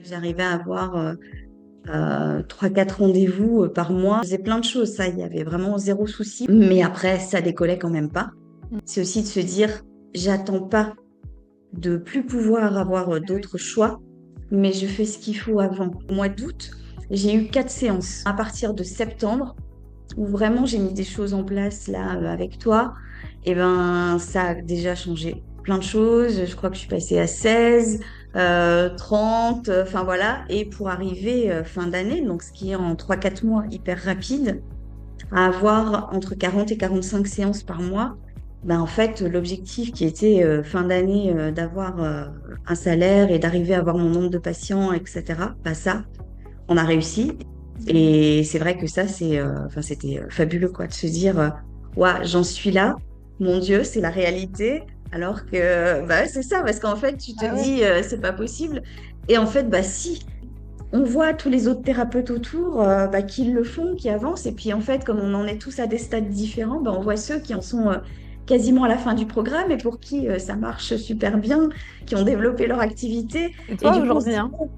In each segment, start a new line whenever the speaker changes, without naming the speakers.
J'arrivais à avoir 3-4 rendez-vous par mois. Je faisais plein de choses, ça, il y avait vraiment zéro souci. Mais après, ça décollait quand même pas. C'est aussi de se dire, j'attends pas de plus pouvoir avoir
Ah oui.
d'autres choix, mais je fais ce qu'il faut avant. Au mois d'août, j'ai eu 4 séances. À partir de septembre, où vraiment j'ai mis des choses en place là avec toi, et ben ça a déjà changé plein de choses. Je crois que je suis passée à 16, 30, enfin voilà. Et pour arriver fin d'année, donc ce qui est en 3-4 mois hyper rapide, à avoir entre 40 et 45 séances par mois, ben en fait, l'objectif qui était fin d'année d'avoir un salaire et d'arriver à avoir mon nombre de patients, etc., bah ça, on a réussi. Et c'est vrai que ça, enfin, c'était fabuleux, quoi, de se dire, ouah, j'en suis là, mon Dieu, c'est la réalité. Alors que, bah, c'est ça, parce qu'en fait, tu te
Ah ouais.
dis, c'est pas possible. Et en fait, bah, si, on voit tous les autres thérapeutes autour bah, qui le font, qui avancent. Et puis en fait, comme on en est tous à des stades différents, bah, on voit ceux qui en sont quasiment à la fin du programme et pour qui ça marche super bien, qui ont développé leur activité.
Et
Et
toi
du coup, on se
aujourd'hui,
dit,
hein?
bon,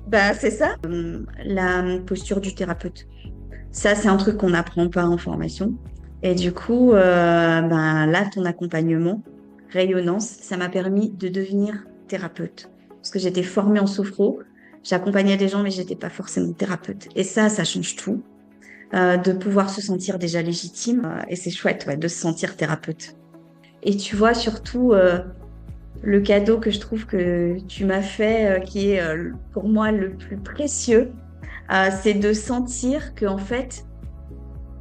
bah, c'est ça, la posture du thérapeute. Ça, c'est un truc qu'on n'apprend pas en formation. Et du coup, ben, là, ton accompagnement, rayonnance, ça m'a permis de devenir thérapeute. Parce que j'étais formée en sophro, j'accompagnais des gens, mais j'étais pas forcément thérapeute. Et ça change tout, de pouvoir se sentir déjà légitime. Et c'est chouette, ouais, de se sentir thérapeute. Et tu vois, surtout, le cadeau que je trouve que tu m'as fait, qui est pour moi le plus précieux, c'est de sentir que, en fait,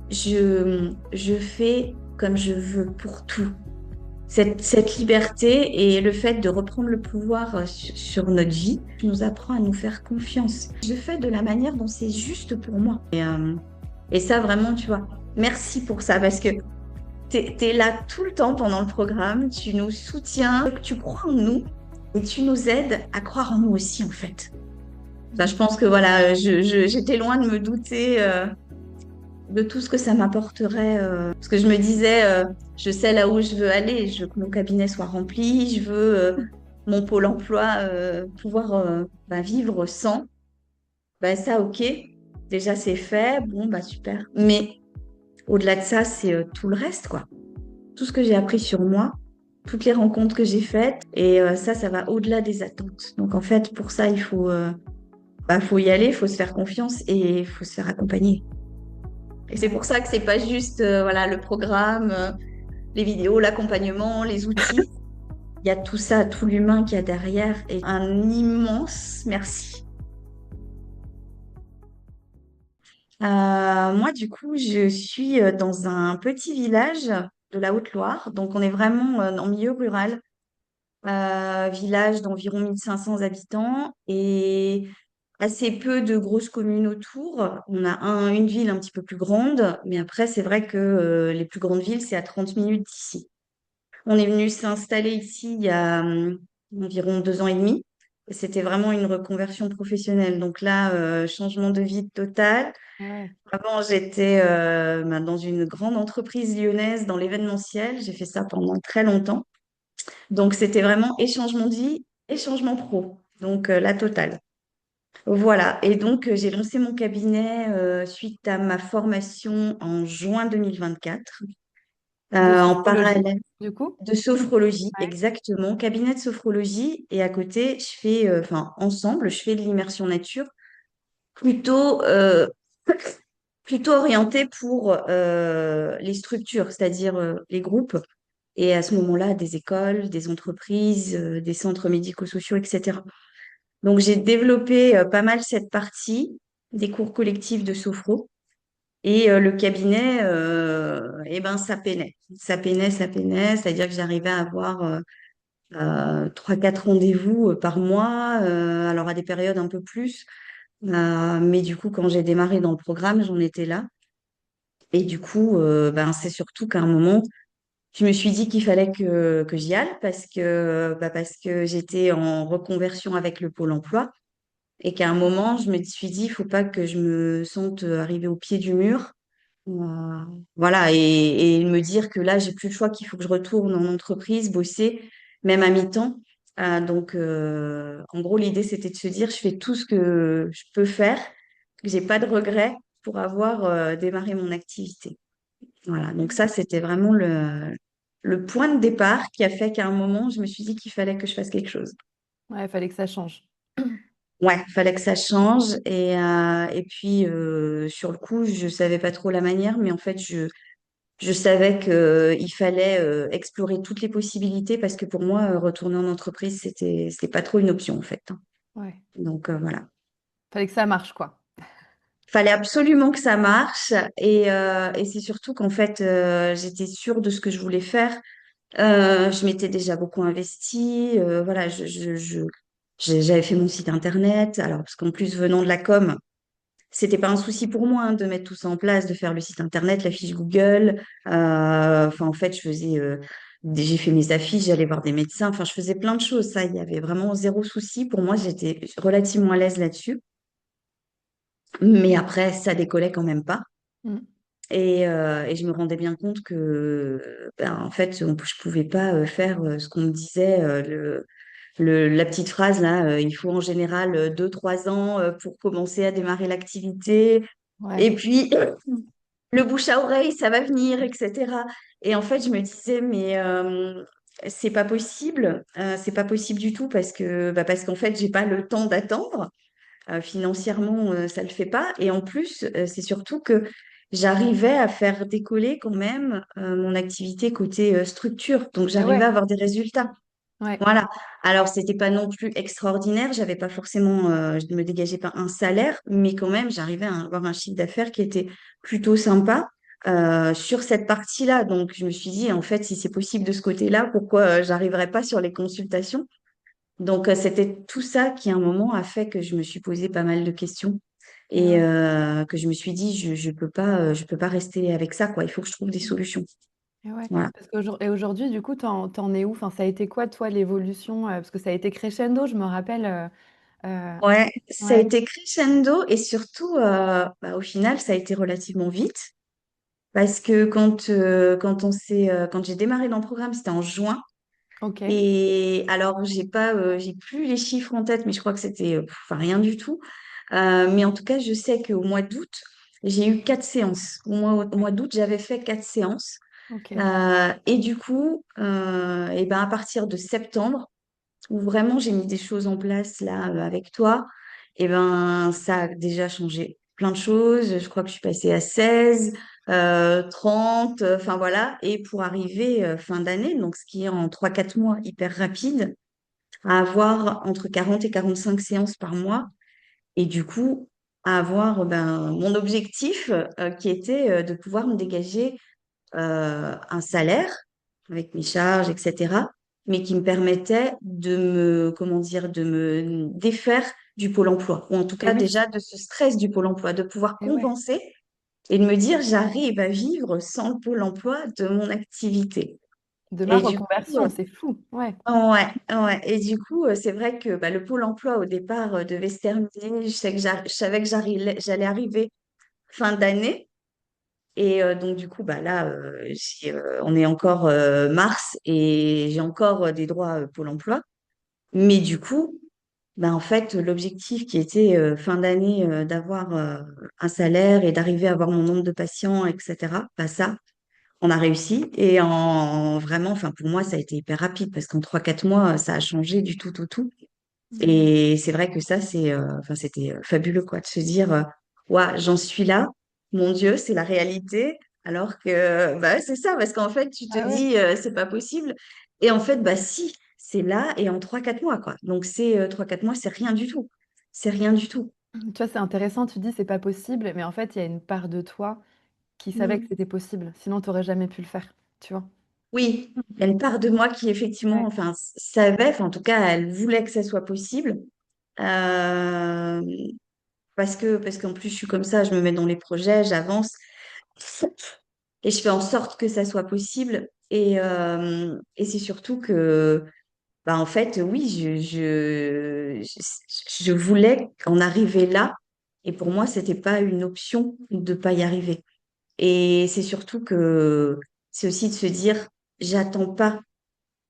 je fais comme je veux pour tout. Cette liberté et le fait de reprendre le pouvoir sur notre vie nous apprend à nous faire confiance. Je fais de la manière dont c'est juste pour moi. Et ça, vraiment, tu vois, merci pour ça parce que t'es là tout le temps pendant le programme, tu nous soutiens, tu crois en nous et tu nous aides à croire en nous aussi, en fait. Ça, je pense que voilà, j'étais loin de me douter. De tout ce que ça m'apporterait. Parce que je me disais, je sais là où je veux aller, je veux que mon cabinet soit rempli, je veux mon pôle emploi pouvoir bah, vivre sans. Bah, ça, ok, déjà c'est fait, bon, bah super. Mais au-delà de ça, c'est tout le reste, quoi. Tout ce que j'ai appris sur moi, toutes les rencontres que j'ai faites, et ça va au-delà des attentes. Donc en fait, pour ça, faut y aller, il faut se faire confiance et il faut se faire accompagner. Et c'est
Ouais.
pour ça que c'est pas juste voilà, le programme, les vidéos, l'accompagnement, les outils. Il y a tout ça, tout l'humain qu'il y a derrière. Et un immense merci. Moi, du coup, je suis dans un petit village de la Haute-Loire. Donc, on est vraiment en milieu rural. Village d'environ 1500 habitants et assez peu de grosses communes autour. On a une ville un petit peu plus grande, mais après, c'est vrai que les plus grandes villes, c'est à 30 minutes d'ici. On est venu s'installer ici il y a environ 2 ans et demi. Et c'était vraiment une reconversion professionnelle. Donc là, changement de vie total.
Ouais.
Avant, j'étais bah, dans une grande entreprise lyonnaise dans l'événementiel. J'ai fait ça pendant très longtemps. Donc, c'était vraiment échangement de vie, échangement pro. Donc, la totale. Voilà. Et donc, j'ai lancé mon cabinet suite à ma formation en juin 2024.
De
En
sophrologie,
parallèle
du coup?
de sophrologie,
Ouais.
exactement. Cabinet de sophrologie. Et à côté, je fais, enfin, ensemble, je fais de l'immersion nature plutôt, plutôt orientée pour les structures, c'est-à-dire les groupes. Et à ce moment-là, des écoles, des entreprises, des centres médico-sociaux, etc. Donc, j'ai développé pas mal cette partie des cours collectifs de sophro. Et le cabinet, eh ben, ça peinait. Ça peinait, ça peinait. C'est-à-dire que j'arrivais à avoir 3-4 rendez-vous par mois, alors à des périodes un peu plus. Mais du coup, quand j'ai démarré dans le programme, j'en étais là. Et du coup, ben, c'est surtout qu'à un moment, je me suis dit qu'il fallait que j'y aille parce que j'étais en reconversion avec le Pôle emploi et qu'à un moment, je me suis dit, il faut pas que je me sente arrivée au pied du mur. Euh, voilà, et me dire que là, j'ai plus le choix, qu'il faut que je retourne en entreprise, bosser, même à mi-temps. En gros, l'idée, c'était de se dire, je fais tout ce que je peux faire, que j'ai pas de regrets pour avoir démarré mon activité. Voilà. Donc ça, c'était vraiment le point de départ qui a fait qu'à un moment, je me suis dit qu'il fallait que je fasse quelque chose.
Ouais, il fallait que ça change.
Ouais, fallait que ça change. Et puis, sur le coup, je savais pas trop la manière, mais en fait, je savais qu'il fallait explorer toutes les possibilités parce que pour moi, retourner en entreprise, c'était pas trop une option, en fait, hein.
Ouais.
Donc, voilà.
Fallait que ça marche, quoi.
Fallait absolument que ça marche. Et c'est surtout qu'en fait, j'étais sûre de ce que je voulais faire. Je m'étais déjà beaucoup investie. Voilà, j'avais fait mon site internet. Alors, parce qu'en plus, venant de la com, c'était pas un souci pour moi, hein, de mettre tout ça en place, de faire le site internet, la fiche Google. Enfin, en fait, j'ai fait mes affiches, j'allais voir des médecins. Enfin, je faisais plein de choses. Ça, il y avait vraiment zéro souci. Pour moi, j'étais relativement à l'aise là-dessus. Mais après, ça décollait quand même pas.
Mm.
Et je me rendais bien compte que, ben, en fait, je pouvais pas faire ce qu'on me disait, la petite phrase là, il faut en général 2, 3 ans pour commencer à démarrer l'activité.
Ouais.
Et puis, le bouche à oreille, ça va venir, etc. Et en fait, je me disais, mais c'est pas possible du tout parce qu'en fait, j'ai pas le temps d'attendre. Financièrement, ça le fait pas. Et en plus, c'est surtout que j'arrivais à faire décoller quand même mon activité côté structure. Donc,
Et
j'arrivais
ouais.
à avoir des résultats.
Ouais.
Voilà. Alors, c'était pas non plus extraordinaire. J'avais pas forcément, je ne me dégageais pas un salaire, mais quand même, j'arrivais à avoir un chiffre d'affaires qui était plutôt sympa sur cette partie-là. Donc, je me suis dit, en fait, si c'est possible de ce côté-là, pourquoi j'arriverais pas sur les consultations? Donc, c'était tout ça qui, à un moment, a fait que je me suis posé pas mal de questions
Et
et
ouais.
que je me suis dit, je peux pas rester avec ça, quoi. Il faut que je trouve des solutions.
Et ouais.
Voilà.
Parce qu'aujourd'hui, du coup, t'en es où? Enfin, ça a été quoi, toi, l'évolution? Parce que ça a été crescendo, je me rappelle. Euh,
Ouais, ça a
ouais.
été crescendo et surtout, bah, au final, ça a été relativement vite parce que quand j'ai démarré dans le programme, c'était en juin.
Ok.
Et alors, j'ai plus les chiffres en tête, mais je crois que c'était, enfin, rien du tout. Mais en tout cas, je sais qu'au mois d'août, j'ai eu 4 séances. Au mois d'août, j'avais fait 4 séances.
Ok.
Et du coup, et ben à partir de septembre, où vraiment j'ai mis des choses en place là avec toi, et ben ça a déjà changé plein de choses. Je crois que je suis passée à 16, 30, enfin voilà. Et pour arriver fin d'année, donc ce qui est en 3, 4 mois hyper rapide, à avoir entre 40 et 45 séances par mois. Et du coup, à avoir ben, mon objectif qui était de pouvoir me dégager un salaire avec mes charges, etc., mais qui me permettait comment dire, de me défaire du Pôle emploi, ou en tout
Et
cas
oui.
déjà de ce stress du Pôle emploi, de pouvoir
Et ouais.
compenser et de me dire, j'arrive à vivre sans le Pôle emploi de mon activité.
De ma
Et du coup,
reconversion, c'est fou. Ouais.
ouais, ouais. Et du coup, c'est vrai que bah, le Pôle emploi au départ devait se terminer. Je savais que j'allais arriver fin d'année. Et donc, du coup, bah, là, on est encore mars et j'ai encore des droits Pôle emploi. Mais du coup, bah, en fait, l'objectif qui était fin d'année d'avoir un salaire et d'arriver à avoir mon nombre de patients, etc., bah, ça, on a réussi. Et vraiment, enfin, pour moi, ça a été hyper rapide parce qu'en 3, 4 mois, ça a changé du tout au tout.
Ouais.
Et c'est vrai que ça, enfin, c'était fabuleux, quoi, de se dire, ouah, j'en suis là, mon Dieu, c'est la réalité. Alors que, bah, c'est ça, parce qu'en fait, tu te
Ah ouais.
dis, c'est pas possible. Et en fait, bah, si, c'est là et en 3, 4 mois, quoi. Donc, 3, 4 mois, c'est rien du tout. C'est rien du tout.
Tu vois, c'est intéressant, tu dis c'est pas possible, mais en fait, il y a une part de toi qui savait que
Mm.
c'était possible. Sinon, tu aurais jamais pu le faire, tu vois.
Oui, il y a une part de moi qui, effectivement,
Ouais.
enfin, savait, enfin, en tout cas, elle voulait que ça soit possible. Euh, parce qu'en plus, je suis comme ça, je me mets dans les projets, j'avance. Et je fais en sorte que ça soit possible. Et c'est surtout que, bah, en fait, oui, je voulais en arriver là. Et pour moi, c'était pas une option de pas y arriver. Et c'est surtout que c'est aussi de se dire, j'attends pas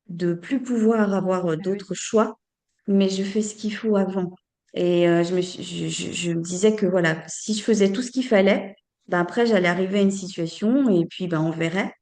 de plus pouvoir avoir
Ah oui.
d'autres choix, mais je fais ce qu'il faut avant. Et je me disais que voilà, si je faisais tout ce qu'il fallait, ben après j'allais arriver à une situation et puis ben on verrait.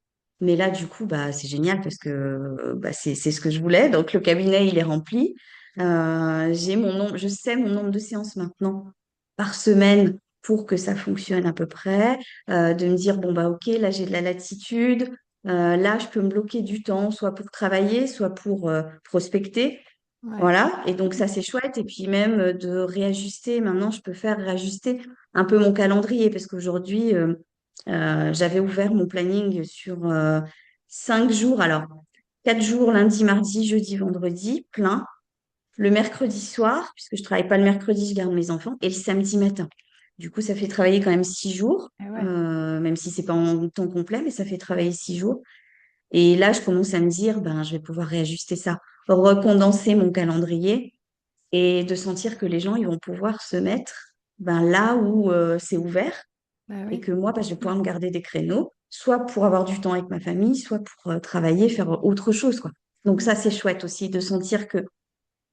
Mais là, du coup, bah, c'est génial parce que bah, c'est ce que je voulais. Donc, le cabinet, il est rempli. J'ai mon nombre, je sais mon nombre de séances maintenant par semaine pour que ça fonctionne à peu près. De me dire, bon, bah, OK, là, j'ai de la latitude. Là, je peux me bloquer du temps, soit pour travailler, soit pour prospecter.
Ouais.
Voilà. Et donc, ça, c'est chouette. Et puis, même de réajuster. Maintenant, je peux faire réajuster un peu mon calendrier parce qu'aujourd'hui, j'avais ouvert mon planning sur 5 jours. Alors, 4 jours, lundi, mardi, jeudi, vendredi, plein. Le mercredi soir, puisque je travaille pas le mercredi, je garde mes enfants, et le samedi matin. Du coup, ça fait travailler quand même 6 jours,
Ah ouais.
même si c'est pas en temps complet, mais ça fait travailler 6 jours. Et là, je commence à me dire, ben, je vais pouvoir réajuster ça, recondenser mon calendrier et de sentir que les gens, ils vont pouvoir se mettre ben, là où c'est ouvert
Bah
et
oui.
que moi, bah, je vais pouvoir me garder des créneaux, soit pour avoir du temps avec ma famille, soit pour travailler, faire autre chose, quoi. Donc ça, c'est chouette aussi de sentir que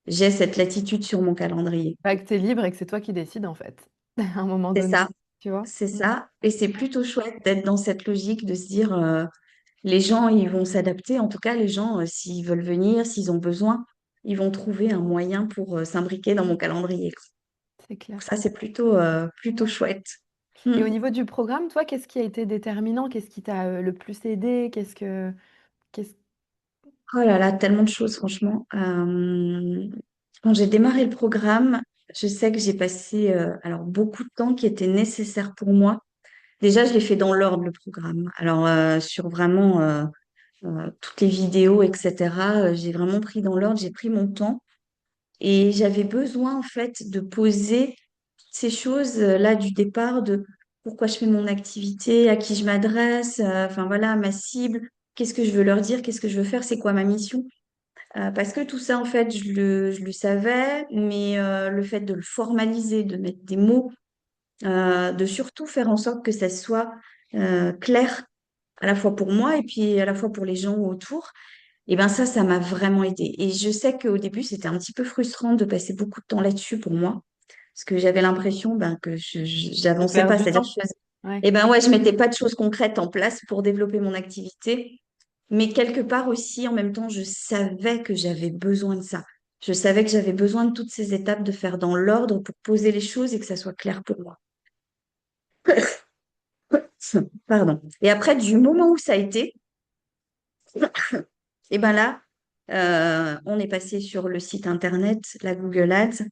j'ai cette latitude sur mon calendrier.
Bah, que tu es libre et que c'est toi qui décides, en fait, à un moment
C'est
donné,
ça,
tu vois?
c'est ça. Et c'est plutôt chouette d'être dans cette logique de se dire, les gens, ils vont s'adapter. En tout cas, les gens, s'ils veulent venir, s'ils ont besoin, ils vont trouver un moyen pour s'imbriquer dans mon calendrier, quoi.
C'est clair.
Donc ça, c'est plutôt
Ouais.
chouette.
Et
Mm.
au niveau du programme, toi, qu'est-ce qui a été déterminant? Qu'est-ce qui t'a, le plus aidé? Qu'est-ce
Oh là là, tellement de choses, franchement. Quand j'ai démarré le programme, je sais que j'ai passé alors beaucoup de temps qui était nécessaire pour moi. Déjà, je l'ai fait dans l'ordre, le programme. Alors, sur vraiment toutes les vidéos, etc., j'ai vraiment pris dans l'ordre, j'ai pris mon temps. Et j'avais besoin, en fait, de poser ces choses là du départ de pourquoi je fais mon activité, à qui je m'adresse, enfin voilà, ma cible, qu'est-ce que je veux leur dire, qu'est-ce que je veux faire, c'est quoi ma mission. Parce que tout ça, en fait, je le savais, mais le fait de le formaliser, de mettre des mots, de surtout faire en sorte que ça soit clair, à la fois pour moi et puis à la fois pour les gens autour, et ben ça m'a vraiment aidé. Et je sais qu'au début, c'était un petit peu frustrant de passer beaucoup de temps là-dessus pour moi, parce que j'avais l'impression ben, que
tu
j'avançais
perds
pas,
du
c'est-à-dire
temps? Ouais.
et ben ouais, je mettais pas de choses concrètes en place pour développer mon activité. Mais quelque part aussi, en même temps, je savais que j'avais besoin de ça. Je savais que j'avais besoin de toutes ces étapes de faire dans l'ordre pour poser les choses et que ça soit clair pour moi. Pardon. Et après, du moment où ça a été, et ben là, on est passé sur le site internet, la Google Ads.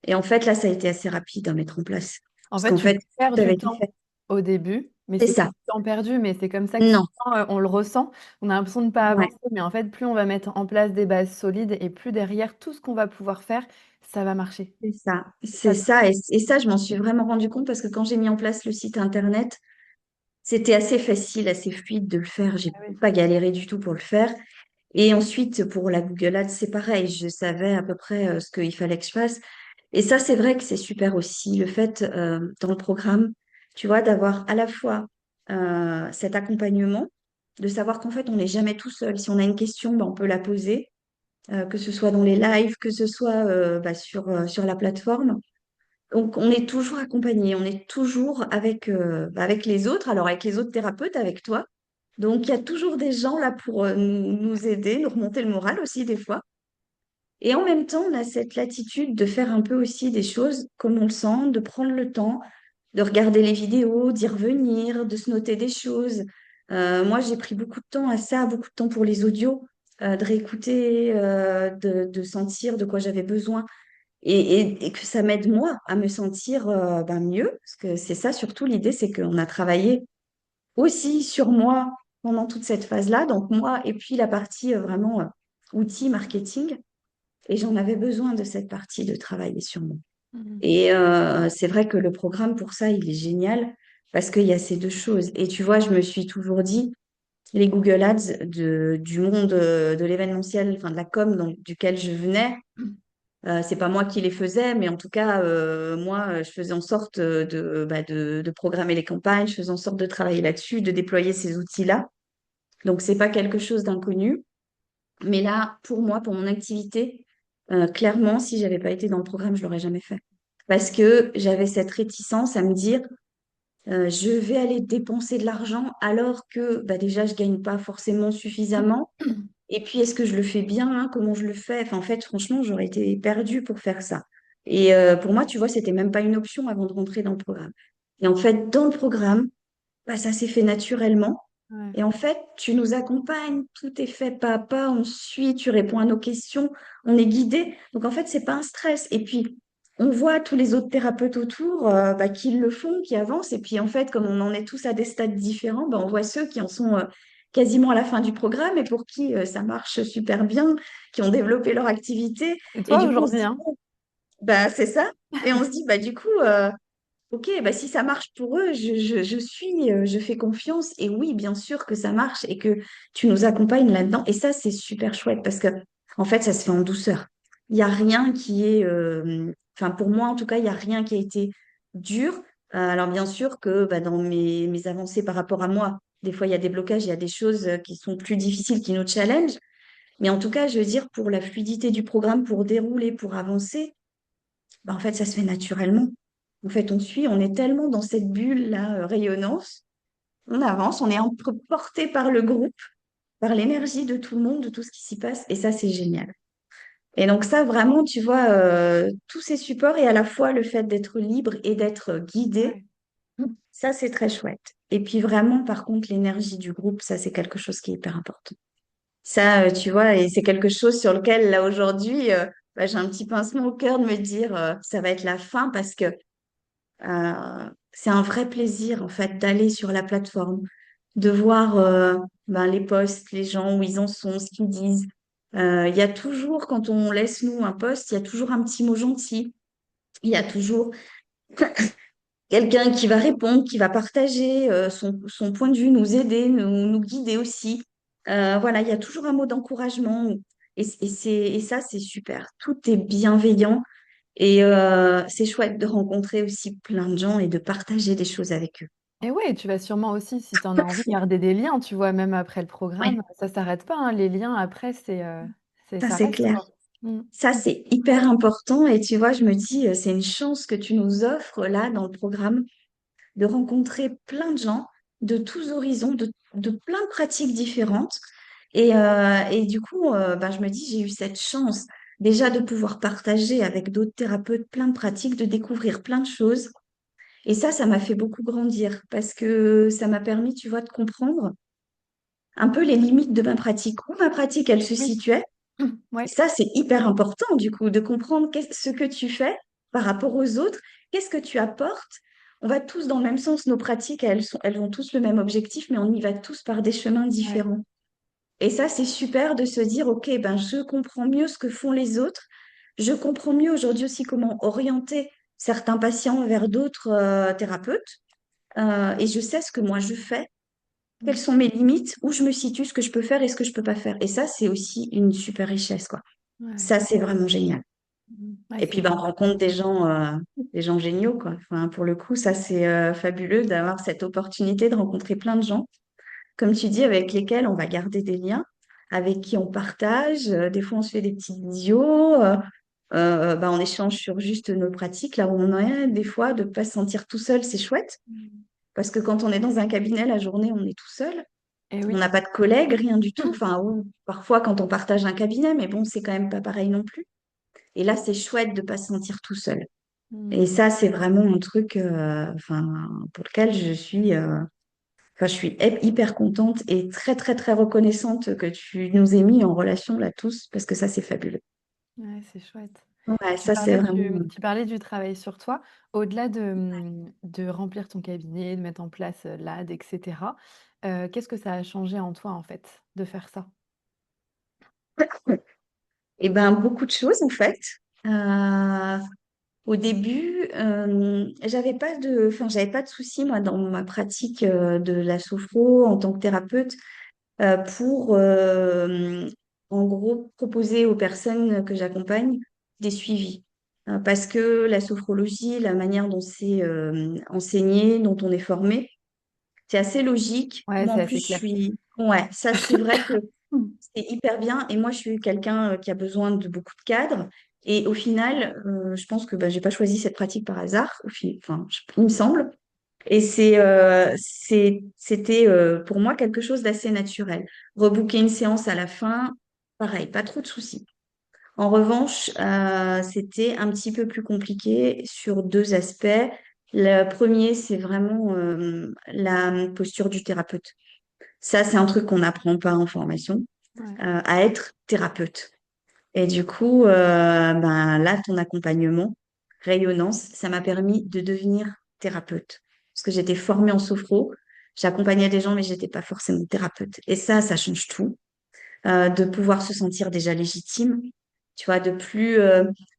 Et en fait, là, ça a été assez rapide à mettre en place.
En
Parce
fait,
qu'en
tu
fait,
perds
tout avait
du
été
temps
fait.
au début, mais
C'est
c'est pas
ça.
du temps perdu, mais c'est comme ça que
Non.
souvent, on le ressent. On a l'impression de ne pas
Ouais.
avancer, mais en fait, plus on va mettre en place des bases solides et plus derrière, tout ce qu'on va pouvoir faire, ça va marcher.
C'est ça.
C'est
C'est
ça.
ça. Et ça, je m'en suis vraiment rendu compte parce que quand j'ai mis en place le site internet, c'était assez facile, assez fluide de le faire. J'ai
Ah oui.
pas galéré du tout pour le faire. Et ensuite, pour la Google Ads, c'est pareil. Je savais à peu près ce qu'il fallait que je fasse. Et ça, c'est vrai que c'est super aussi. Le fait, dans le programme, tu vois, d'avoir à la fois cet accompagnement, de savoir qu'en fait, on n'est jamais tout seul. Si on a une question, ben, on peut la poser, que ce soit dans les lives, que ce soit bah, sur la plateforme. Donc, on est toujours accompagné, on est toujours avec les autres, alors avec les autres thérapeutes, avec toi. Donc, il y a toujours des gens là pour nous aider, nous remonter le moral aussi des fois. Et en même temps, on a cette latitude de faire un peu aussi des choses comme on le sent, de prendre le temps, de regarder les vidéos, d'y revenir, de se noter des choses. Moi, j'ai pris beaucoup de temps à ça, beaucoup de temps pour les audios, de réécouter, de sentir de quoi j'avais besoin et que ça m'aide moi à me sentir ben, mieux. Parce que c'est ça surtout l'idée, c'est qu'on a travaillé aussi sur moi pendant toute cette phase-là. Donc moi, et puis la partie vraiment outils marketing. Et j'en avais besoin de cette partie de travailler sur moi.
Mhm.
Et c'est vrai que le programme, pour ça, il est génial parce qu'il y a ces deux choses. Et tu vois, je me suis toujours dit, les Google Ads du monde de l'événementiel, enfin de la com duquel je venais, c'est pas moi qui les faisais, mais en tout cas, moi, je faisais en sorte de programmer les campagnes, je faisais en sorte de travailler là-dessus, de déployer ces outils-là. Donc, c'est pas quelque chose d'inconnu. Mais là, pour moi, pour mon activité, clairement, si j'avais pas été dans le programme, je l'aurais jamais fait. Parce que j'avais cette réticence à me dire, je vais aller dépenser de l'argent alors que bah, déjà, je gagne pas forcément suffisamment. Et puis, est-ce que je le fais bien, hein? Comment je le fais? Enfin, en fait, franchement, j'aurais été perdue pour faire ça. Et pour moi, tu vois, c'était même pas une option avant de rentrer dans le programme. Et en fait, dans le programme, bah, ça s'est fait naturellement.
Ouais.
Et en fait, tu nous accompagnes, tout est fait pas à pas, on suit, tu réponds à nos questions, on est guidé. Donc en fait, c'est pas un stress. Et puis, on voit tous les autres thérapeutes autour bah, qui le font, qui avancent. Et puis en fait, comme on en est tous à des stades différents, bah, on voit ceux qui en sont quasiment à la fin du programme et pour qui ça marche super bien, qui ont développé leur activité.
Et
Et
toi
du coup, on se
aujourd'hui,
dit,
hein?
bon, bah, c'est ça. Et on se dit, bah, du coup, ok, bah si ça marche pour eux, je suis, je fais confiance. Et oui, bien sûr que ça marche et que tu nous accompagnes là-dedans. Et ça, c'est super chouette parce que, en fait, ça se fait en douceur. Il n'y a rien qui est, enfin, pour moi, en tout cas, il n'y a rien qui a été dur. Alors, bien sûr que bah, dans mes avancées par rapport à moi, des fois, il y a des blocages, il y a des choses qui sont plus difficiles, qui nous challenge. Mais en tout cas, je veux dire, pour la fluidité du programme, pour dérouler, pour avancer, bah, en fait, ça se fait naturellement. En fait, on suit, on est tellement dans cette bulle-là, rayonnance, on avance, on est porté par le groupe, par l'énergie de tout le monde, de tout ce qui s'y passe, et ça, c'est génial. Et donc ça, vraiment, tu vois, tous ces supports et à la fois le fait d'être libre et d'être guidé,
Ouais.
ça, c'est très chouette. Et puis vraiment, par contre, l'énergie du groupe, ça, c'est quelque chose qui est hyper important. Ça, tu vois, et c'est quelque chose sur lequel, là, aujourd'hui, bah, j'ai un petit pincement au cœur de me dire, ça va être la fin parce que c'est un vrai plaisir, en fait, d'aller sur la plateforme, de voir ben, les posts, les gens, où ils en sont, ce qu'ils disent. Il y a toujours, quand on laisse nous un post, il y a toujours un petit mot gentil. Il y a toujours quelqu'un qui va répondre, qui va partager son point de vue, nous aider, nous guider aussi. Voilà, il y a toujours un mot d'encouragement. Et ça, c'est super. Tout est bienveillant. Et c'est chouette de rencontrer aussi plein de gens et de partager des choses avec eux.
Et ouais, tu vas sûrement aussi, si tu en as envie, garder des liens, tu vois? Même après le
Oui,
programme, ça s'arrête pas, hein, les liens après
ça
ça
c'est
reste,
clair.
quoi. Mmh.
Ça c'est hyper important et tu vois, je me dis, c'est une chance que tu nous offres là dans le programme de rencontrer plein de gens de tous horizons, de plein de pratiques différentes. Et du coup, ben, je me dis, j'ai eu cette chance déjà de pouvoir partager avec d'autres thérapeutes plein de pratiques, de découvrir plein de choses. Et ça m'a fait beaucoup grandir parce que ça m'a permis, tu vois, de comprendre un peu les limites de ma pratique, où ma pratique, elle se
Oui.
situait. Et
Ouais,
ça, c'est hyper important, du coup, de comprendre ce que tu fais par rapport aux autres, qu'est-ce que tu apportes. On va tous dans le même sens, nos pratiques, elles ont tous le même objectif, mais on y va tous par des chemins
ouais.
différents. Et ça, c'est super de se dire, OK, ben, je comprends mieux ce que font les autres. Je comprends mieux aujourd'hui aussi comment orienter certains patients vers d'autres thérapeutes. Et je sais ce que moi je fais, quelles
Mmh.
sont mes limites, où je me situe, ce que je peux faire et ce que je peux pas faire. Et ça, c'est aussi une super richesse, quoi.
Ouais.
Ça, c'est vraiment génial.
Mmh. Ouais,
Et
c'est
puis, ben, on
génial.
rencontre des gens géniaux, quoi. Enfin, pour le coup, ça, c'est fabuleux d'avoir cette opportunité de rencontrer plein de gens, comme tu dis, avec lesquels on va garder des liens, avec qui on partage. Des fois, on se fait des petites visios. Ben, on échange sur juste nos pratiques, là où on est. Des fois, de ne pas se sentir tout seul, c'est chouette.
Mmh.
Parce que quand on est dans un cabinet, la journée, on est tout seul.
Et
On
oui.
n'a pas de collègues, rien du tout. Enfin, ou parfois quand on partage un cabinet, mais bon, c'est quand même pas pareil non plus. Et là, c'est chouette de pas se sentir tout seul.
Mmh.
Et ça, c'est vraiment un truc, enfin, pour lequel enfin, je suis hyper contente et très, très, très reconnaissante que tu nous aies mis en relation là tous, parce que ça, c'est fabuleux.
Ouais, c'est chouette.
Ouais, ça, c'est vraiment.
Tu parlais du travail sur toi. Au-delà de remplir ton cabinet, de mettre en place, l'AD et cetera, qu'est-ce que ça a changé en toi, en fait, de faire ça?
Eh ben, beaucoup de choses, en fait. Euh, Au début, j'avais pas de soucis, moi, dans ma pratique de la sophro en tant que thérapeute pour, en gros, proposer aux personnes que j'accompagne des suivis. Parce que la sophrologie, la manière dont c'est enseigné, dont on est formé, c'est assez logique.
Ouais,
Moi, en
c'est
plus,
assez classique.
Ouais, ça c'est vrai que c'est hyper bien. Et moi, je suis quelqu'un qui a besoin de beaucoup de cadres. Et au final, je pense que bah, j'ai pas choisi cette pratique par hasard. Enfin, il me semble. Et c'était pour moi quelque chose d'assez naturel. Rebooker une séance à la fin, pareil, pas trop de soucis. En revanche, c'était un petit peu plus compliqué sur deux aspects. Le premier, c'est vraiment la posture du thérapeute. Ça, c'est un truc qu'on n'apprend pas en formation,
Ouais,
à être thérapeute. Et du coup, ben, là, ton accompagnement, rayonnance, ça m'a permis de devenir thérapeute. Parce que j'étais formée en sophro, j'accompagnais des gens, mais j'étais pas forcément thérapeute. Et ça change tout. De pouvoir se sentir déjà légitime, tu vois, de plus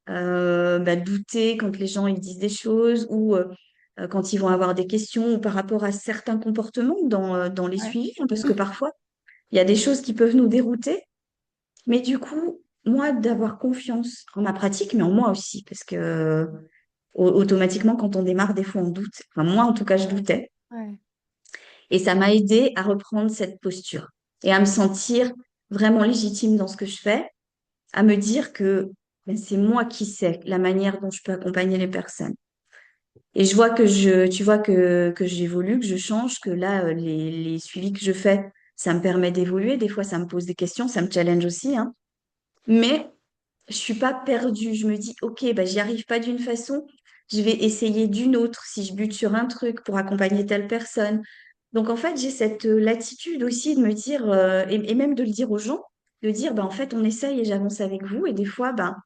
bah, douter quand les gens ils disent des choses ou quand ils vont avoir des questions ou par rapport à certains comportements dans les
ouais.
suivis, hein, parce que parfois, il y a des choses qui peuvent nous dérouter. Mais du coup, moi, d'avoir confiance en ma pratique, mais en moi aussi, parce que automatiquement, quand on démarre, des fois, on doute. Enfin, moi, en tout cas, je doutais.
Ouais.
Et ça m'a aidé à reprendre cette posture et à me sentir vraiment légitime dans ce que je fais, à me dire que ben, c'est moi qui sais la manière dont je peux accompagner les personnes. Et je vois tu vois que j'évolue, que je change, que là, les suivis que je fais, ça me permet d'évoluer. Des fois, ça me pose des questions, ça me challenge aussi, hein. Mais je suis pas perdue. Je me dis, OK, bah, j'y arrive pas d'une façon, je vais essayer d'une autre si je bute sur un truc pour accompagner telle personne. Donc, en fait, j'ai cette latitude aussi de me dire, et même de le dire aux gens, de dire, bah, en fait, on essaye et j'avance avec vous. Et des fois, bah,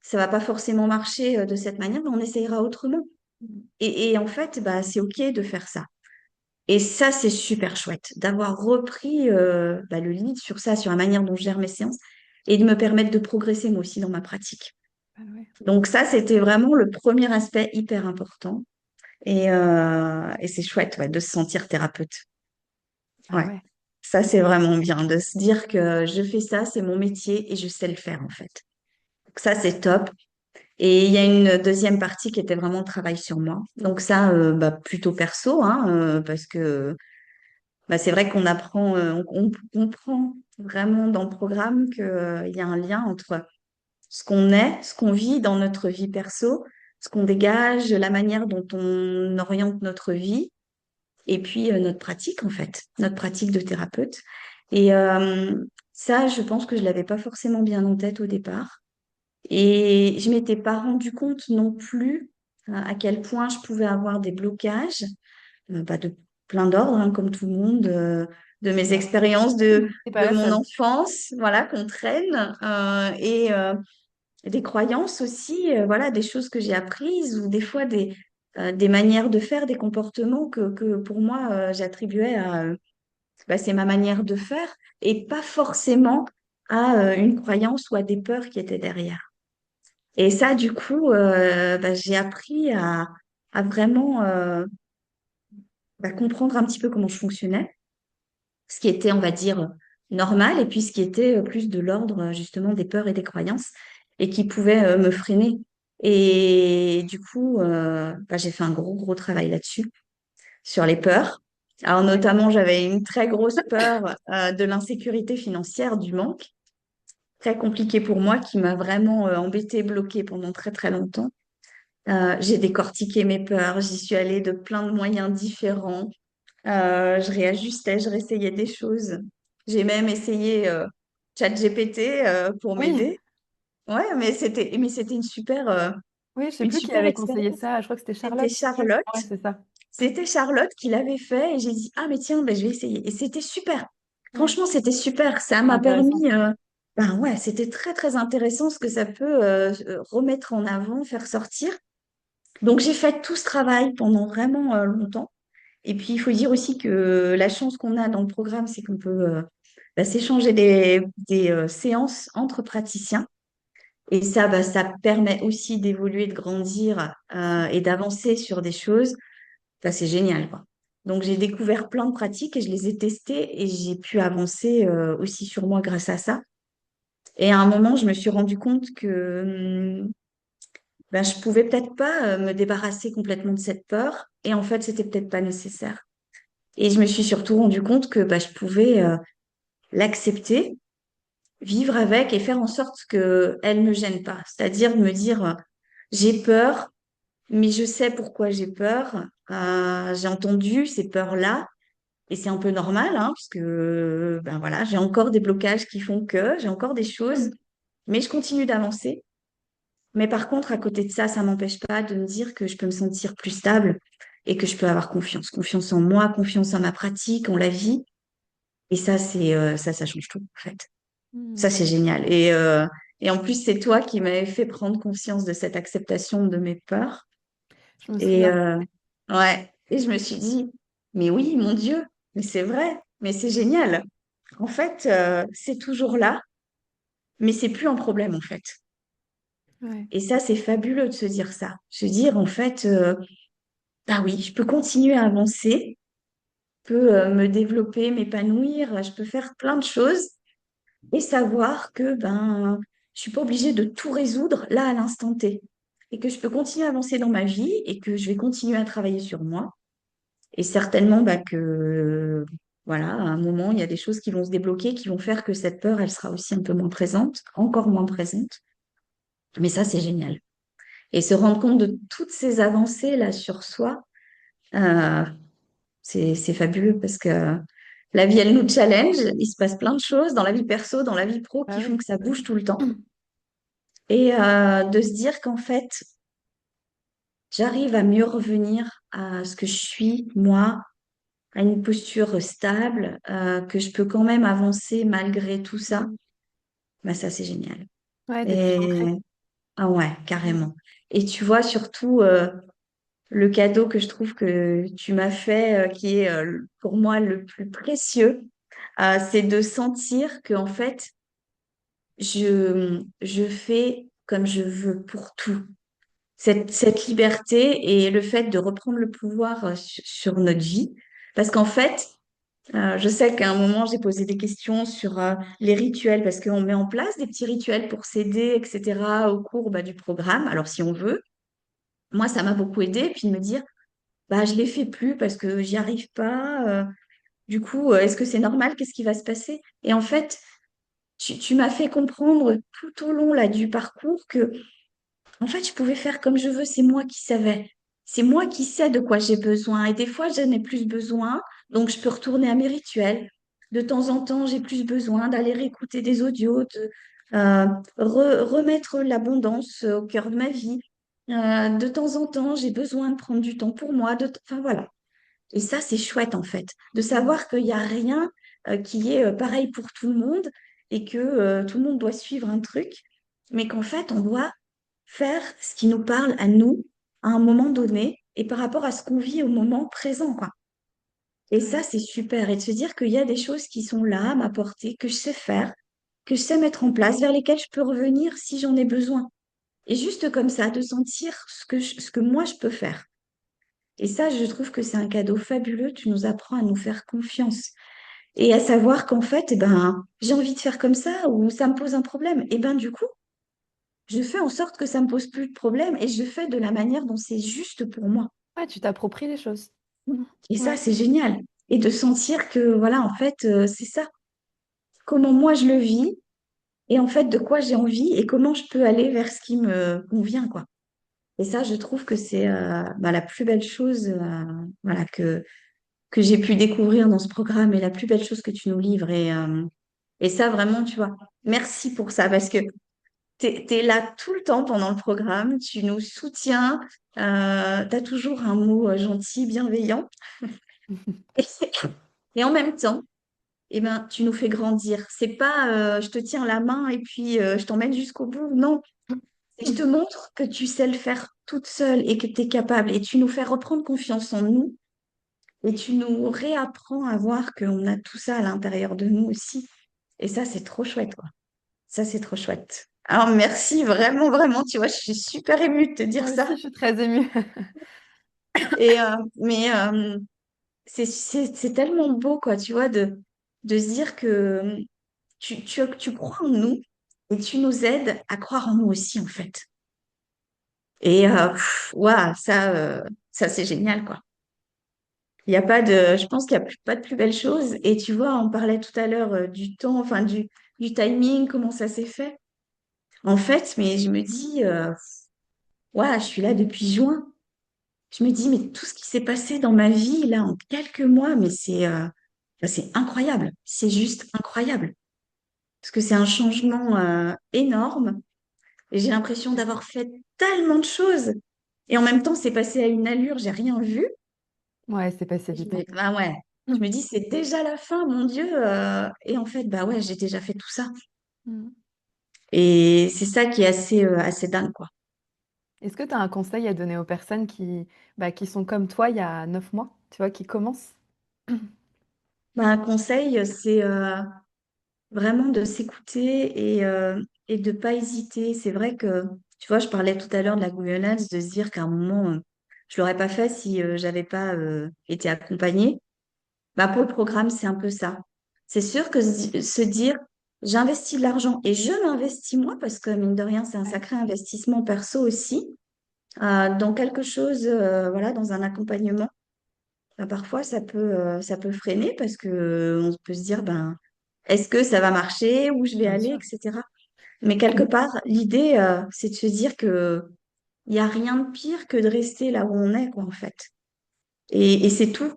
ça va pas forcément marcher de cette manière, mais on essayera autrement. Et en fait, bah, c'est OK de faire ça. Et ça, c'est super chouette d'avoir repris bah, le lead sur ça, sur la manière dont je gère mes séances et de me permettre de progresser moi aussi dans ma pratique.
Ah ouais.
Donc ça, c'était vraiment le premier aspect hyper important. Et c'est chouette ouais, de se sentir thérapeute.
Ah
Ouais,
ouais.
ça, c'est vraiment bien de se dire que je fais ça, c'est mon métier et je sais le faire en fait. Donc ça, c'est top. Et il y a une deuxième partie qui était vraiment le travail sur moi. Donc ça, bah, plutôt perso, hein, parce que bah, c'est vrai qu'on apprend, on comprend vraiment dans le programme qu'il y a un lien entre ce qu'on est, ce qu'on vit dans notre vie perso, ce qu'on dégage, la manière dont on oriente notre vie, et puis notre pratique, en fait, notre pratique de thérapeute. Et ça, je pense que je l'avais pas forcément bien en tête au départ. Et je m'étais pas rendu compte non plus à quel point je pouvais avoir des blocages bah, de plein d'ordres, hein, comme tout le monde, de mes expériences
C'est pas
de
la
mon
seule.
enfance, voilà, qu'on traîne, et des croyances aussi, voilà, des choses que j'ai apprises ou des fois des manières de faire, des comportements que pour moi, j'attribuais à, bah, c'est ma manière de faire et pas forcément à une croyance ou à des peurs qui étaient derrière. Et ça, du coup, bah, j'ai appris à vraiment bah, comprendre un petit peu comment je fonctionnais, ce qui était, on va dire, normal, et puis ce qui était plus de l'ordre, justement, des peurs et des croyances, et qui pouvait me freiner. Et du coup, bah, j'ai fait un gros travail là-dessus, sur les peurs. Alors, notamment, j'avais une très grosse peur de l'insécurité financière, du manque, très compliqué pour moi, qui m'a vraiment embêtée, bloquée pendant très longtemps. J'ai décortiqué mes peurs, j'y suis allée de plein de moyens différents. Je réajustais, je réessayais des choses. J'ai même essayé ChatGPT pour
Oui,
m'aider. Ouais, mais c'était
oui, je sais
une
plus qui
super
avait conseillé
expérience.
ça. Je crois que c'était
C'était
Charlotte.
Charlotte.
Ouais, c'est ça.
C'était Charlotte qui l'avait fait et j'ai dit, ah mais tiens, ben, je vais essayer. Et c'était super.
Ouais,
Franchement, c'était super. Ça
super
m'a
intéressant.
permis, ben ouais, c'était très intéressant ce que ça peut remettre en avant, faire sortir. Donc j'ai fait tout ce travail pendant vraiment longtemps. Et puis, il faut dire aussi que la chance qu'on a dans le programme, c'est qu'on peut bah, s'échanger des séances entre praticiens. Et ça, bah, ça permet aussi d'évoluer, de grandir et d'avancer sur des choses. Ça, c'est génial, quoi. Donc, j'ai découvert plein de pratiques et je les ai testées et j'ai pu avancer aussi sur moi grâce à ça. Et à un moment, je me suis rendu compte que ben, je pouvais peut-être pas me débarrasser complètement de cette peur. Et en fait, c'était peut-être pas nécessaire. Et je me suis surtout rendu compte que bah, je pouvais l'accepter, vivre avec et faire en sorte qu'elle me gêne pas. C'est-à-dire me dire, j'ai peur, mais je sais pourquoi j'ai peur. J'ai entendu ces peurs-là. Et c'est un peu normal, hein, parce que ben voilà, j'ai encore des blocages qui font que j'ai encore des choses, mais je continue d'avancer. Mais par contre, à côté de ça, ça m'empêche pas de me dire que je peux me sentir plus stable et que je peux avoir confiance, confiance en moi, confiance en ma pratique, en la vie. Et ça, ça change tout, en fait. Ça, c'est
Mmh.
génial. Et en plus, c'est toi qui m'avais fait prendre conscience de cette acceptation de mes peurs.
Je me
Et
souviens.
ouais, et je me suis dit, mais oui, mon Dieu, mais c'est vrai, mais c'est génial. En fait, c'est toujours là, mais c'est plus un problème, en fait.
Ouais.
Et ça, c'est fabuleux de se dire ça. Se dire, en fait, ah oui, je peux continuer à avancer, je peux me développer, m'épanouir, je peux faire plein de choses et savoir que ben, je suis pas obligée de tout résoudre là à l'instant T. Et que je peux continuer à avancer dans ma vie et que je vais continuer à travailler sur moi. Et certainement bah, que, voilà, à un moment, il y a des choses qui vont se débloquer, qui vont faire que cette peur, elle sera aussi un peu moins présente, encore moins présente. Mais ça, c'est génial. Et se rendre compte de toutes ces avancées là sur soi, euh, c'est fabuleux parce que la vie, elle nous challenge. Il se passe plein de choses dans la vie perso, dans la vie pro
Bah
qui font
oui.
que ça bouge tout le temps. Et de se dire qu'en fait, j'arrive à mieux revenir à ce que je suis, moi, à une posture stable, que je peux quand même avancer malgré tout ça,
Mmh.
bah ça c'est génial.
Ouais, tu plus
Et
ancrée.
ah ouais,
Mmh.
carrément. Et tu vois surtout le cadeau que je trouve que tu m'as fait, qui est pour moi le plus précieux, c'est de sentir que en fait je fais comme je veux pour tout. Cette liberté et le fait de reprendre le pouvoir sur notre vie. Parce qu'en fait, je sais qu'à un moment, j'ai posé des questions sur les rituels, parce qu'on met en place des petits rituels pour s'aider, etc., au cours bah, du programme. Alors, si on veut, moi, ça m'a beaucoup aidé. Puis de me dire, bah, je ne les fais plus parce que j'y arrive pas. Du coup, est-ce que c'est normal? Qu'est-ce qui va se passer? Et en fait, tu m'as fait comprendre tout au long là, du parcours que en fait, je pouvais faire comme je veux, c'est moi qui savais. C'est moi qui sais de quoi j'ai besoin. Et des fois, j'en ai plus besoin, donc je peux retourner à mes rituels. De temps en temps, j'ai plus besoin d'aller réécouter des audios, de remettre l'abondance au cœur de ma vie. De temps en temps, j'ai besoin de prendre du temps pour moi. Enfin, voilà. Et ça, c'est chouette, en fait, de
Mmh.
savoir qu'il n'y a rien qui est pareil pour tout le monde et que tout le monde doit suivre un truc, mais qu'en fait, on doit faire ce qui nous parle à nous à un moment donné et par rapport à ce qu'on vit au moment présent, quoi. Et ça,
Ouais.
c'est super. Et de se dire qu'il y a des choses qui sont là à m'apporter, que je sais faire, que je sais mettre en place, vers lesquelles je peux revenir si j'en ai besoin. Et juste comme ça, de sentir ce que moi je peux faire. Et ça, je trouve que c'est un cadeau fabuleux. Tu nous apprends à nous faire confiance et à savoir qu'en fait, eh ben, j'ai envie de faire comme ça ou ça me pose un problème. Et ben, du coup, je fais en sorte que ça me pose plus de problème et je fais de la manière dont c'est juste pour moi.
Ouais, tu t'appropries les choses. Mmh.
Et ça,
Ouais.
c'est génial. Et de sentir que, voilà, en fait, c'est ça. Comment moi je le vis et en fait, de quoi j'ai envie et comment je peux aller vers ce qui me convient, quoi. Et ça, je trouve que c'est bah, la plus belle chose voilà, que j'ai pu découvrir dans ce programme et la plus belle chose que tu nous livres. Et ça, vraiment, tu vois, merci pour ça parce que tu es là tout le temps pendant le programme, tu nous soutiens, tu as toujours un mot gentil, bienveillant. Et, et en même temps, eh ben, tu nous fais grandir. C'est pas je te tiens la main et puis je t'emmène jusqu'au bout. Non, c'est je te montre que tu sais le faire toute seule et que tu es capable. Et tu nous fais reprendre confiance en nous et tu nous réapprends à voir qu'on a tout ça à l'intérieur de nous aussi. Et ça, c'est trop chouette, quoi. Ça, c'est trop chouette. Alors, merci vraiment, vraiment. Tu vois, je suis super émue de te dire
Moi aussi,
ça.
je suis très émue.
Mais c'est tellement beau, quoi, tu vois, de se dire que tu crois en nous et tu nous aides à croire en nous aussi, en fait. Et waouh, ça c'est génial, quoi. Il y a pas de, je pense qu'il n'y a pas de plus belle chose. Et tu vois, on parlait tout à l'heure du temps, enfin du timing, comment ça s'est fait. En fait, mais je me dis, ouais, je suis là depuis juin. Je me dis, mais tout ce qui s'est passé dans ma vie, là, en quelques mois, mais c'est incroyable. C'est juste incroyable. Parce que c'est un changement énorme. Et j'ai l'impression d'avoir fait tellement de choses. Et en même temps, c'est passé à une allure, j'ai rien vu.
Ouais, c'est passé
Et
vite, hein.
ah ouais, je me dis, c'est déjà la fin, mon Dieu. Et en fait, bah ouais, j'ai déjà fait tout ça.
Mm.
Et c'est ça qui est assez dingue, quoi.
Est-ce que tu as un conseil à donner aux personnes qui sont comme toi il y a 9 mois, tu vois, qui commencent?
Bah, un conseil, c'est vraiment de s'écouter et de pas hésiter. C'est vrai que, tu vois, je parlais tout à l'heure de la gouvernance, de se dire qu'à un moment, je l'aurais pas fait si j'avais pas été accompagnée. Bah, pour le programme, c'est un peu ça. C'est sûr que se dire, j'investis de l'argent et je m'investis moi, parce que mine de rien, c'est un
Ouais.
sacré investissement perso aussi, dans quelque chose, voilà, dans un accompagnement. Bah, parfois, ça peut freiner parce que on peut se dire, ben, est-ce que ça va marcher, où je vais
Bien
aller,
sûr.
etc. Mais quelque part, l'idée, c'est de se dire que il y a rien de pire que de rester là où on est, quoi, en fait. Et c'est tout.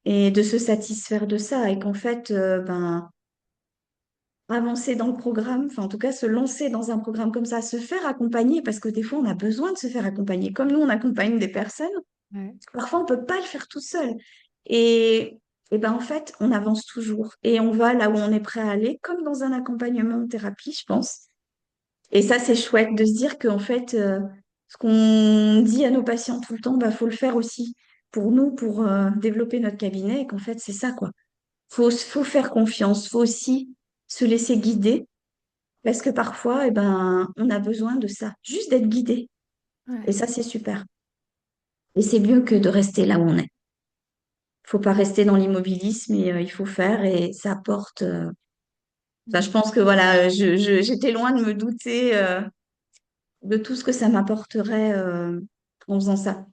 Et de se satisfaire de ça. Et qu'en fait, ben, avancer dans le programme, enfin, en tout cas, se lancer dans un programme comme ça, se faire accompagner, parce que des fois, on a besoin de se faire accompagner. Comme nous, on accompagne des personnes,
Ouais.
parfois, on peut pas le faire tout seul. Et, et ben, en fait, on avance toujours. Et on va là où on est prêt à aller, comme dans un accompagnement en thérapie, je pense. Et ça, c'est chouette de se dire qu'en fait, ce qu'on dit à nos patients tout le temps, bah, faut le faire aussi pour nous, pour développer notre cabinet, et qu'en fait, c'est ça, quoi. Faut faire confiance, faut aussi se laisser guider, parce que parfois, eh ben, on a besoin de ça, juste d'être guidé. Et
Ouais.
ça, c'est super. Et c'est mieux que de rester là où on est. Faut pas rester dans l'immobilisme et il faut faire et ça apporte. Enfin, je
Mm.
pense que voilà, j'étais loin de me douter de tout ce que ça m'apporterait en faisant ça.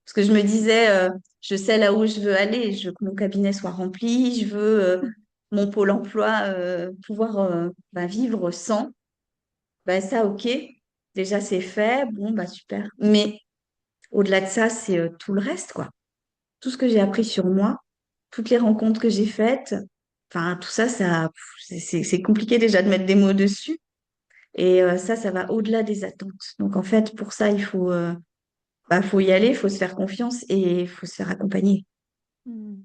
Parce que je me disais, je sais là où je veux aller, je veux que mon cabinet soit rempli, je veux mon pôle emploi pouvoir bah, vivre sans. Bah, ça, ok, déjà c'est fait, bon, bah super. Mais au-delà de ça, c'est tout le reste, quoi. Tout ce que j'ai appris sur moi, toutes les rencontres que j'ai faites, enfin, tout ça, c'est compliqué déjà de mettre des mots dessus. Et ça va au-delà des attentes. Donc en fait, pour ça, faut y aller, il faut se faire confiance et il faut se faire accompagner.
Mm.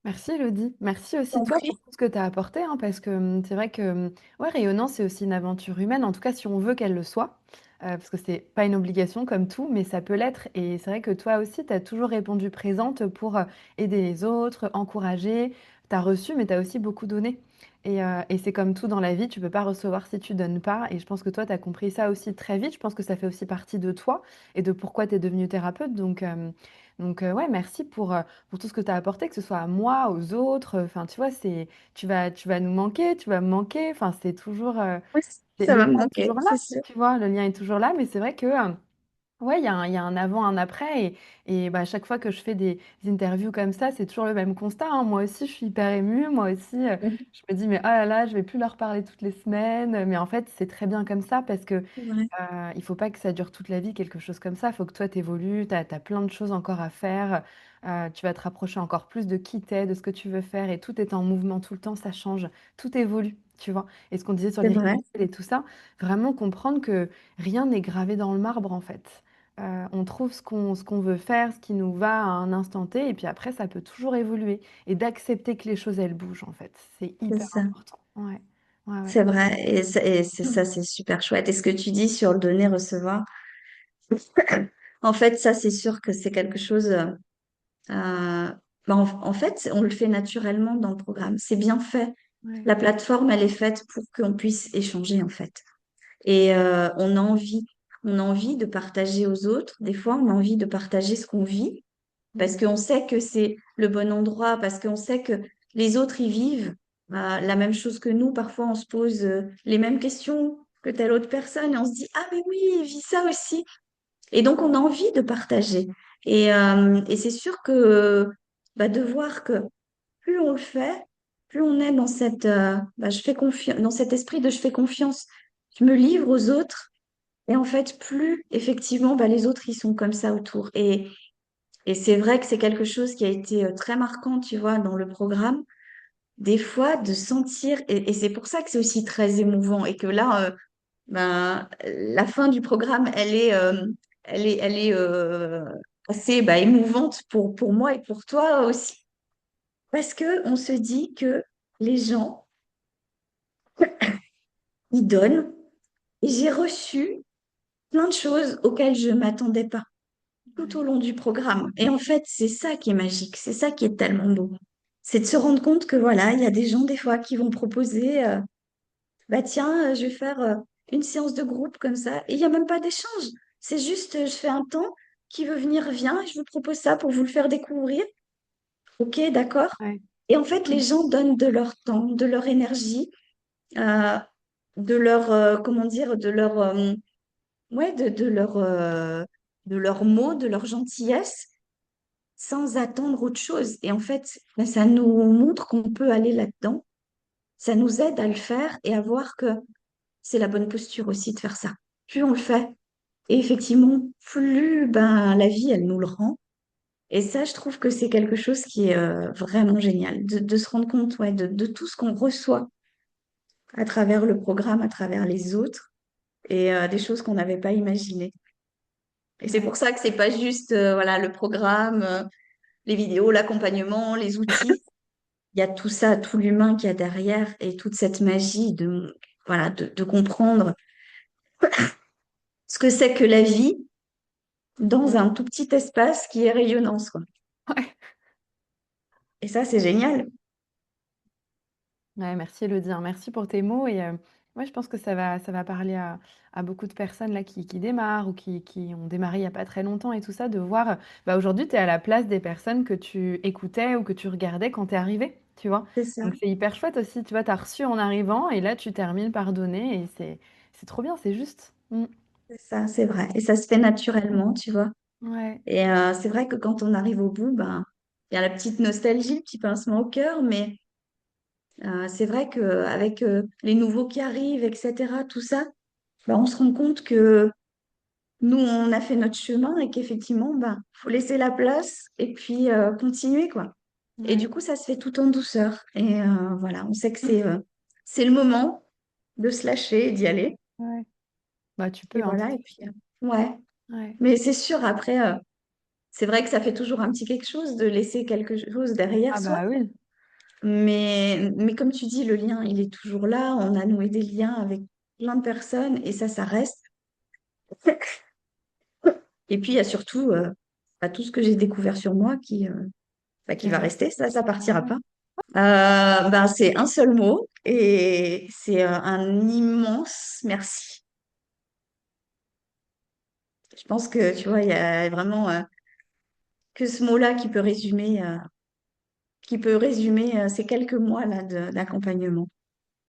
Merci Elodie. Merci aussi
T'en
toi
prie.
pour tout ce que tu as apporté, hein, parce que c'est vrai que ouais, Rayonnant, c'est aussi une aventure humaine, en tout cas si on veut qu'elle le soit, parce que c'est pas une obligation comme tout, mais ça peut l'être. Et c'est vrai que toi aussi, tu as toujours répondu présente pour aider les autres, encourager. Tu as reçu, mais tu as aussi beaucoup donné. Et c'est comme tout dans la vie, tu peux pas recevoir si tu donnes pas. Et je pense que toi, tu as compris ça aussi très vite. Je pense que ça fait aussi partie de toi et de pourquoi tu es devenue thérapeute. Donc ouais, merci pour tout ce que tu as apporté, que ce soit à moi, aux autres. Enfin, tu vois, tu vas nous manquer, tu vas me manquer. Enfin, c'est toujours,
Oui, ça
le
va me
lien est
manquer,
toujours là,
c'est sûr.
tu vois, le lien est toujours là. Mais c'est vrai que, ouais, il y a un avant, un après. Et bah, à chaque fois que je fais des interviews comme ça, c'est toujours le même constat, hein. Moi aussi, je suis hyper émue. Moi aussi,
Mhm.
je me dis, mais oh là là, je vais plus leur parler toutes les semaines. Mais en fait, c'est très bien comme ça parce que
C'est vrai,
il faut pas que ça dure toute la vie, quelque chose comme ça. Il faut que toi, tu évolues, tu as plein de choses encore à faire. Tu vas te rapprocher encore plus de qui t'es, de ce que tu veux faire. Et tout est en mouvement tout le temps, ça change. Tout évolue, tu vois. Et ce qu'on disait sur
c'est
les
vrai,
rituels et tout ça, vraiment comprendre que rien n'est gravé dans le marbre, en fait. On trouve ce qu'on veut faire, ce qui nous va à un instant T. Et puis après, ça peut toujours évoluer. Et d'accepter que les choses, elles bougent, en fait. C'est
c'est
hyper
ça.
important. Ouais, ouais, ouais.
C'est vrai. Et c'est ça, c'est super chouette. Et ce que tu dis sur le donner-recevoir, en fait, ça, c'est sûr que c'est quelque chose. En fait, on le fait naturellement dans le programme. C'est bien fait.
Ouais.
La plateforme, elle est faite pour qu'on puisse échanger, en fait. Et on a envie. On a envie de partager aux autres. Des fois, on a envie de partager ce qu'on vit parce
Mm.
qu'on sait que c'est le bon endroit, parce qu'on sait que les autres y vivent la même chose que nous. Parfois, on se pose les mêmes questions que telle autre personne et on se dit, ah mais oui, il vit ça aussi. Et donc, on a envie de partager. Et c'est sûr que bah, de voir que plus on le fait, plus on est dans je fais confiance, dans cet esprit de je fais confiance, je me livre aux autres. Et en fait, plus effectivement, bah, les autres, ils sont comme ça autour. Et c'est vrai que c'est quelque chose qui a été très marquant, tu vois, dans le programme. Des fois, de sentir, et c'est pour ça que c'est aussi très émouvant, et que là, la fin du programme, elle est assez émouvante pour moi et pour toi aussi. Parce que on se dit que les gens, ils donnent, et j'ai reçu plein de choses auxquelles je m'attendais pas tout
Ouais.
au long du programme. Et en fait, c'est ça qui est magique, c'est ça qui est tellement beau. C'est de se rendre compte que voilà, il y a des gens des fois qui vont proposer, bah tiens, je vais faire une séance de groupe comme ça. Et il n'y a même pas d'échange. C'est juste, je fais un temps, qui veut venir, vient, et je vous propose ça pour vous le faire découvrir. Ok, d'accord.
Ouais.
Et en fait, les gens donnent de leur temps, de leur énergie, euh, de leur, comment dire, de leur, ouais, de leurs mots, de leur gentillesse, sans attendre autre chose. Et en fait, ben, ça nous montre qu'on peut aller là-dedans. Ça nous aide à le faire et à voir que c'est la bonne posture aussi de faire ça. Plus on le fait, et effectivement, plus ben, la vie, elle nous le rend. Et ça, je trouve que c'est quelque chose qui est vraiment génial, de se rendre compte ouais, de tout ce qu'on reçoit à travers le programme, à travers les autres, et des choses qu'on n'avait pas imaginées. Et c'est
Ouais.
pour ça que c'est pas juste voilà, le programme, les vidéos, l'accompagnement, les outils. Il y a tout ça, tout l'humain qu'il y a derrière et toute cette magie voilà, de comprendre ce que c'est que la vie dans
Mm.
un tout petit espace qui est rayonnant, quoi.
Ouais.
Et ça, c'est génial.
Ouais, merci Elodie, hein. Merci pour tes mots et ouais, je pense que ça va parler à beaucoup de personnes là qui démarrent ou qui ont démarré il y a pas très longtemps et tout ça, de voir, bah, aujourd'hui, tu es à la place des personnes que tu écoutais ou que tu regardais quand tu es arrivé, tu vois?
C'est ça,
Donc c'est hyper chouette aussi, tu vois? Tu as reçu en arrivant et là, tu termines par donner et c'est trop bien, c'est juste. Mmh.
c'est ça, c'est vrai. Et ça se fait naturellement, tu vois.
Ouais,
Et c'est vrai que quand on arrive au bout, ben, il y a la petite nostalgie, le petit pincement au cœur, mais c'est vrai qu'avec les nouveaux qui arrivent, etc., tout ça, ben, on se rend compte que nous, on a fait notre chemin et qu'effectivement, ben, faut laisser la place et puis continuer, quoi. Et du
ouais,
coup, ça se fait tout en douceur. Et voilà, on sait que c'est le moment de se lâcher et d'y aller.
ouais. Bah, tu
Et
peux, hein, de
voilà,
toute
et puis, ouais.
ouais.
Mais c'est sûr, après, c'est vrai que ça fait toujours un petit quelque chose de laisser quelque chose derrière
Ah
soi.
bah oui.
Mais comme tu dis, le lien, il est toujours là. On a noué des liens avec plein de personnes et ça reste. Et puis, il y a surtout tout ce que j'ai découvert sur moi qui
Qui
va
reste.
rester. Ça
Ah
partira
ouais.
pas. Ben, c'est un seul mot et c'est un immense merci. Je pense que, tu vois, il y a vraiment que ce mot-là qui peut résumer ces quelques mois là d'accompagnement.